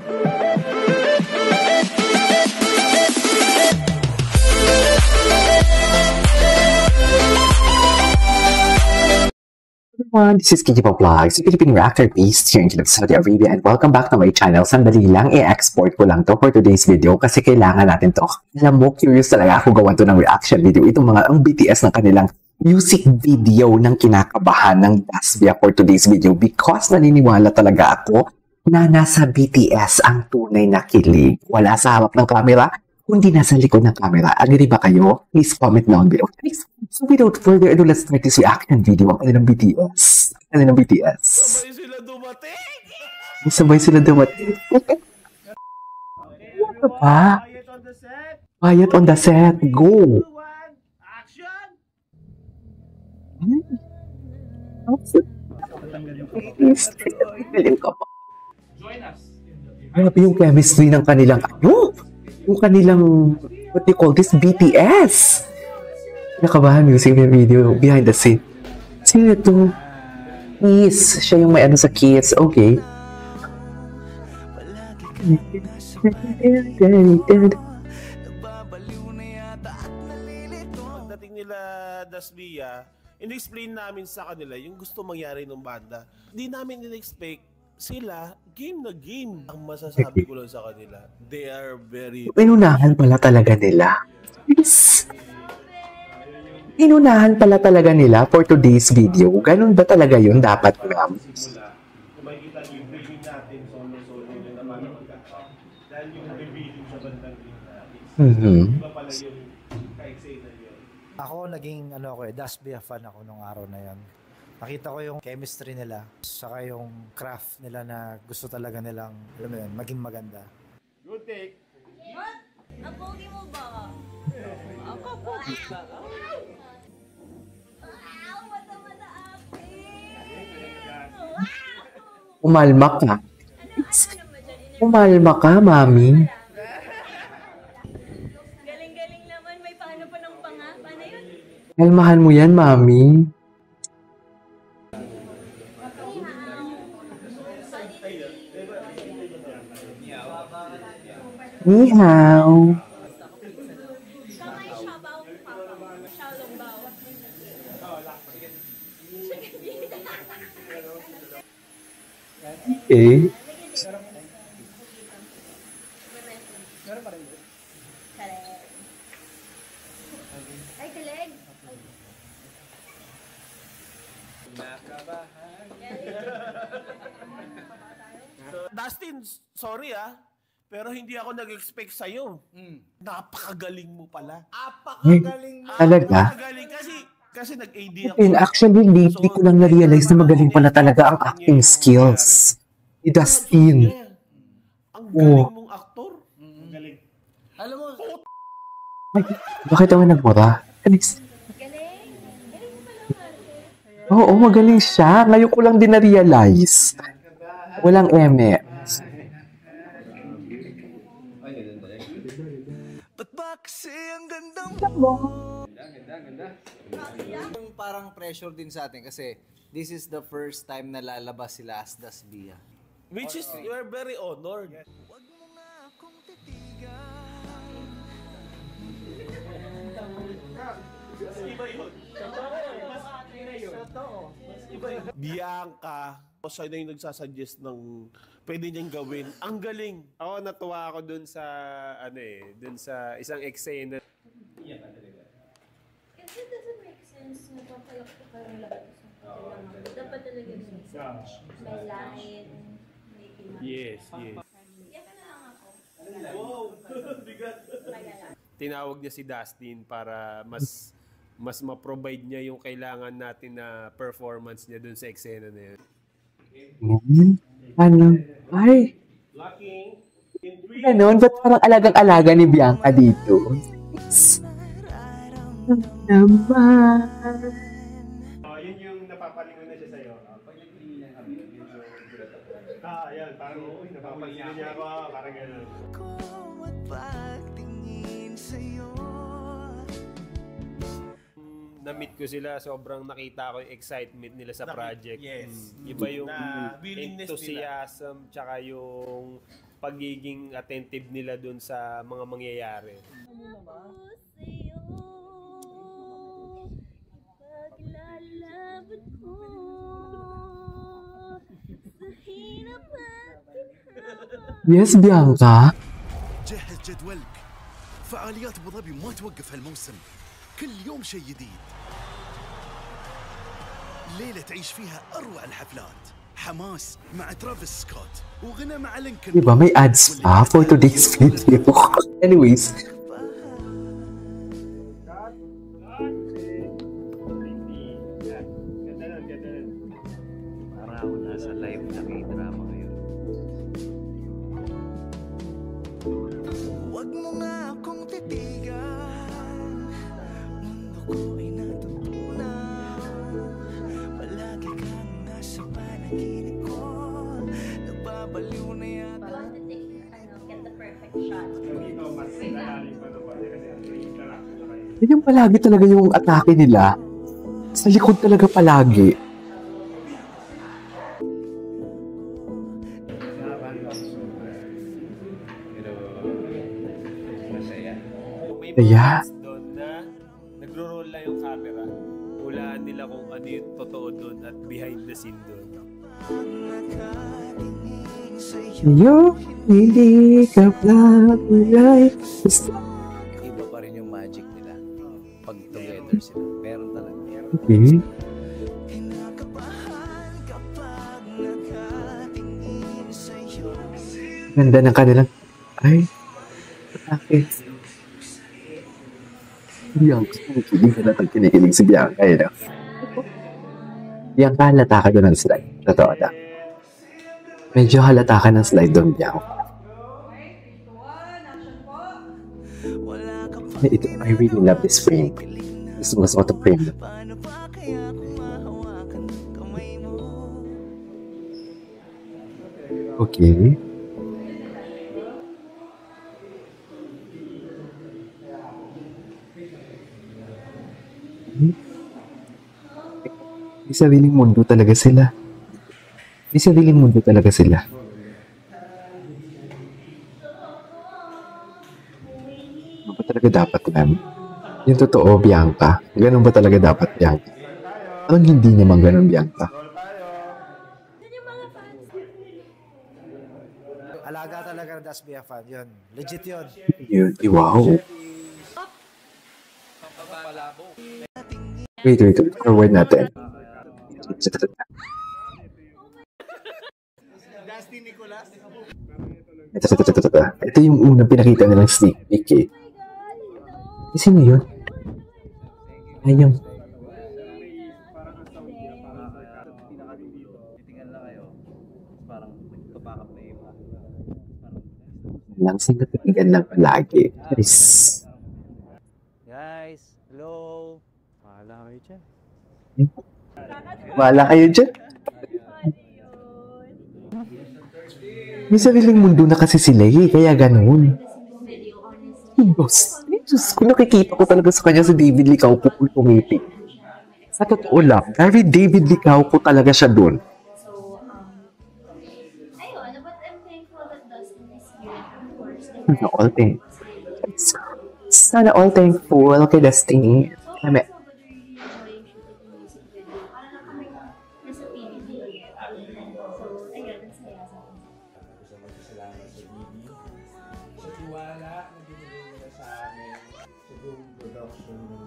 Everyone, this is Kijipo Vlogs, Philippine reactor based here in Saudi Arabia, and welcome back to my channel. Sandali lang, i-export ko lang to for today's video kasi kailangan natin to. Alam mo, curious talaga ako gawa to ng reaction video. Itong mga ang BTS ng kanilang music video ng kinakabahan ng Dasbia for today's video because naniniwala talaga ako na nasa BTS ang tunay na kilig. Wala sa harap ng camera, kundi nasa likod ng camera. Agree ba kayo? Please comment down below. So without further ado, let's start this reaction video ang kanilang BTS. Kanilang BTS. Sabay sila dumating! Sabay sila dumating. Ano ba? Quiet on the set! Quiet on the set. Go! Action! Join us! Grabe yung chemistry ng kanilang yung kanilang, what do you call this, BTS. Nakabahan music video behind the scene. Sino ito? Kiss. Siya yung may ano sa Kiss. Okay. Pagdating nila Dasbia, in-explain namin sa kanila yung gusto mangyari ng banda. Hindi namin in-expect sila game na game. Ang masasabi ko lang sa kanila, they are very... Inunahan pala talaga nila. Yes. Inunahan pala talaga nila for today's video. Ganun ba talaga yun dapat, ma'am? Kung makikita yung reveal natin, solo-solo yun naman. Dahil yung revealing sa bandang iba pala yung ka-excited yun. Ako naging Dasbia fan ako nung araw na yon. Nakita ko yung chemistry nila, saka yung craft nila na gusto talaga nilang, alam mo yun, maging maganda. Good take. What? Ang pogi mo ba? Ako pogi ka. Wow, mata-mata acting. Umalma ka. Umalma ka, mami. Galing-galing naman. May paano pa ng panga? Paano yun? Kalmahan mo yan, mami. Ni hao. Kamay shabaw, shalombaw. Okay. Ay, kilig. Dustin, sorry pero hindi ako nag-expect sa'yo. Napakagaling mo pala. Napakagaling mo! Talaga? Napakagaling kasi nag-AD ako. And actually, lately ko lang na-realize na magaling pala talaga ang acting skills ni Dustin. Ang galing mong aktor. Ang galing. Alam mo, Ay, bakit ako nagmura? Galing. Galing mo pala, Marce. Oo, magaling siya. Ngayon ko lang din na-realize. Walang eme. ba't ba kasi ang gandang Ganda. Yung parang pressure din sa atin kasi this is the first time na lalabas sila as Dasbia. Which is, you are very honored. Wag mo nga akong titigan. Bianca, siya na yung nagsasuggest ng pwede niyang gawin. Ang galing. Ako natuwa ako dun sa dun sa isang eksena. Kasi it doesn't make sense na papalak ko kayong lahat. Dapat talaga may line, may pinag. Yes. Yan na lang ako. Wow! Bigat! Tinawag niya si Dustin para mas ma-provide niya yung kailangan natin na performance niya dun sa eksena na yun. Ano? Ay, Blocking. In 3. ganon. Ba't parang alagang-alaga ni Bianca dito? Naman. Yun yung napapalingon na siya sa'yo. Pag nag-clean na kami, medyo yan. Parang, napapalingon niya ako. Parang gano'n. Na-meet ko sila, sobrang nakita ko yung excitement nila sa project. Yes. Iba yung Na willingness enthusiasm, tsaka yung pagiging attentive nila dun sa mga mangyayari. Ako sa'yo, ipaglalaban ko sa hirap at ginhawa. Yes, Bianca. جهز جدولك فعاليات ابو ظبي ما توقف هالموسم كل يوم شيء جديد ليلة تعيش فيها أروع الحفلات حماس مع ترافيس سكوت وغنى مع لينكن Diba may ads pa for today's video? Anyways, Parang ako nasa live na K-drama ngayon. Huwag mo nga akong titigan, mundo ko ay natutunan. Palagi kang nasa panaginip ko, nagbabaliw na yata. I want to get the perfect shot. Dito, mas nalalim pa na kasi ang interaction na kayo. yun yung palagi talaga yung atake nila. Sa likod talaga palagi. May Kaya? moments doon na nagro-roll lang yung camera. Hulaan nila kung ano yung totoo doon at behind the scene doon. Sa'yo, hindi ka pagulay. Iba pa rin yung magic nila pag together sila. Meron talaga. Okay. Ganda ng kanilang... Ay, atake. Bianca, hindi ka natin kinikilig si Bianca, eh, no? Bianca, halata ka doon ng slide. Totoo na. Medyo halata ka ng slide doon, Bianca. I really love this frame. Gusto ko ito frame. Okay. May sariling mundo talaga sila. May sariling mundo talaga sila. Ano ba talaga dapat yan? Yung totoo, Bianca. Ganun ba talaga dapat, Bianca? Parang hindi naman ganun, Bianca. Yun yung mga fans. Alaga talaga ng Das BF fan. Yun. Legit yun. Yun, wow. Wait. Forward natin. Ito yung unang pinakita nilang sneak peek eh. Sino yun? Ayun. Langsing natitigan lang palagi. Yes. Guys, hello. Pahala kayo dyan. Wala kayo dyan. May sariling mundo na kasi sila eh, kaya ganun. Diyos ko, nakikita ko talaga sa kanya si David Licauco pumipig. Sa totoo lang, very David Licauco talaga siya dun. So, ayun, but I'm thankful that Dustin is here. Of course, Sana all thankful. Sana all thankful kay Dustin. Amen. music video. Para lang kami nasa PBB. So, ayun, ang saya sa akin. Salamat sa Bibi. Sa tiwala na binigay nila sa amin sa buong production ng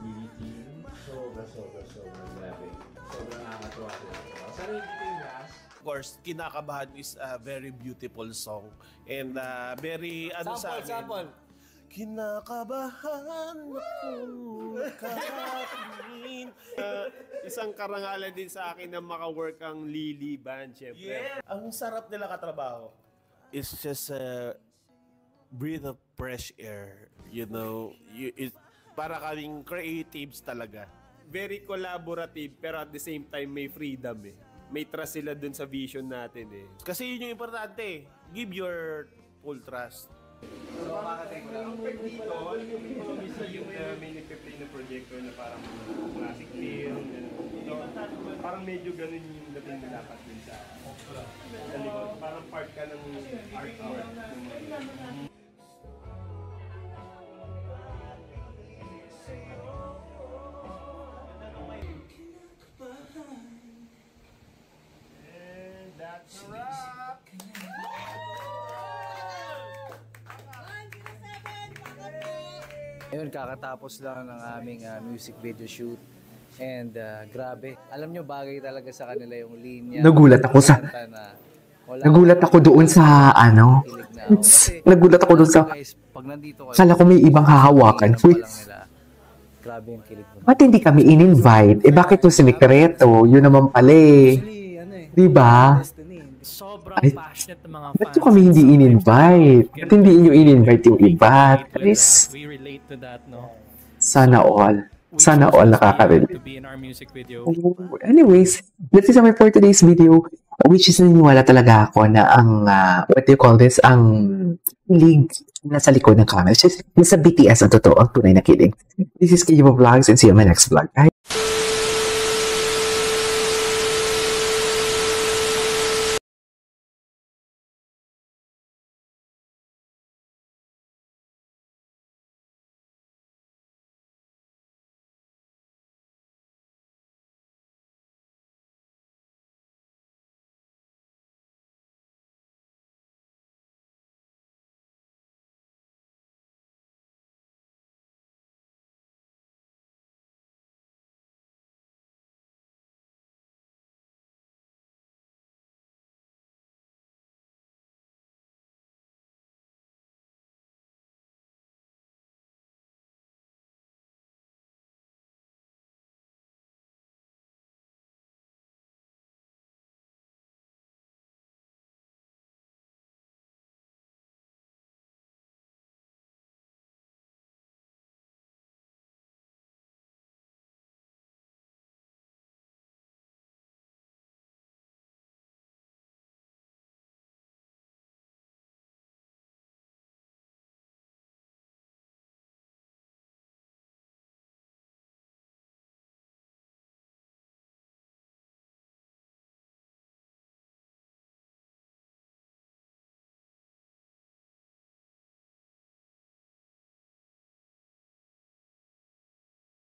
Bibi team. Sobrang grabe. Sobrang nakakatuwa sila. Sana hindi kayo last. Of course, Kinakabahan is a very beautiful song and very sa amin. Sample. Kinakabahan akong kakatingin. Isang karangalan din sa akin na maka-work ang Lily Band, syempre. Ang sarap nila katrabaho. It's just a breath of fresh air. You know, para kaming creatives talaga. Very collaborative pero at the same time may freedom eh. May trust sila dun sa vision natin eh. Kasi yun yung importante eh. Give your full trust. Ang peg dito, yung misa yung may nagpe-play na projector na parang classic film. So, parang medyo ganun yung dating na dapat din sa likod. Parang part ka ng artwork. And that's a wrap! Ngayon, kakatapos lang ng aming music video shoot. And grabe, alam nyo, bagay talaga sa kanila yung linya. Nagulat ako sa... Nagulat ako doon sa ano. Nagulat ako doon sa... Pag nandito kayo, Kala ko may ibang hahawakan. Uy, grabe yung kilig mo. ba't hindi kami in-invite? Eh bakit yung sinikreto? Yun naman pala eh. Diba? Sobrang Ay, passionate ng mga ba't fans. yung kami hindi in-invite? Ba't hindi inyo in-invite yung iba? Please, We relate to that, no? sana all. Sana all nakaka-relate. To be in our music video. Anyways, that is all for today's video, which is naniniwala talaga ako na ang, what do you call this, ang league nasa likod ng camera. It's just, sa BTS ang totoo, ang tunay na kilig. This is Kijibo Vlogs and see you on my next vlog. Bye!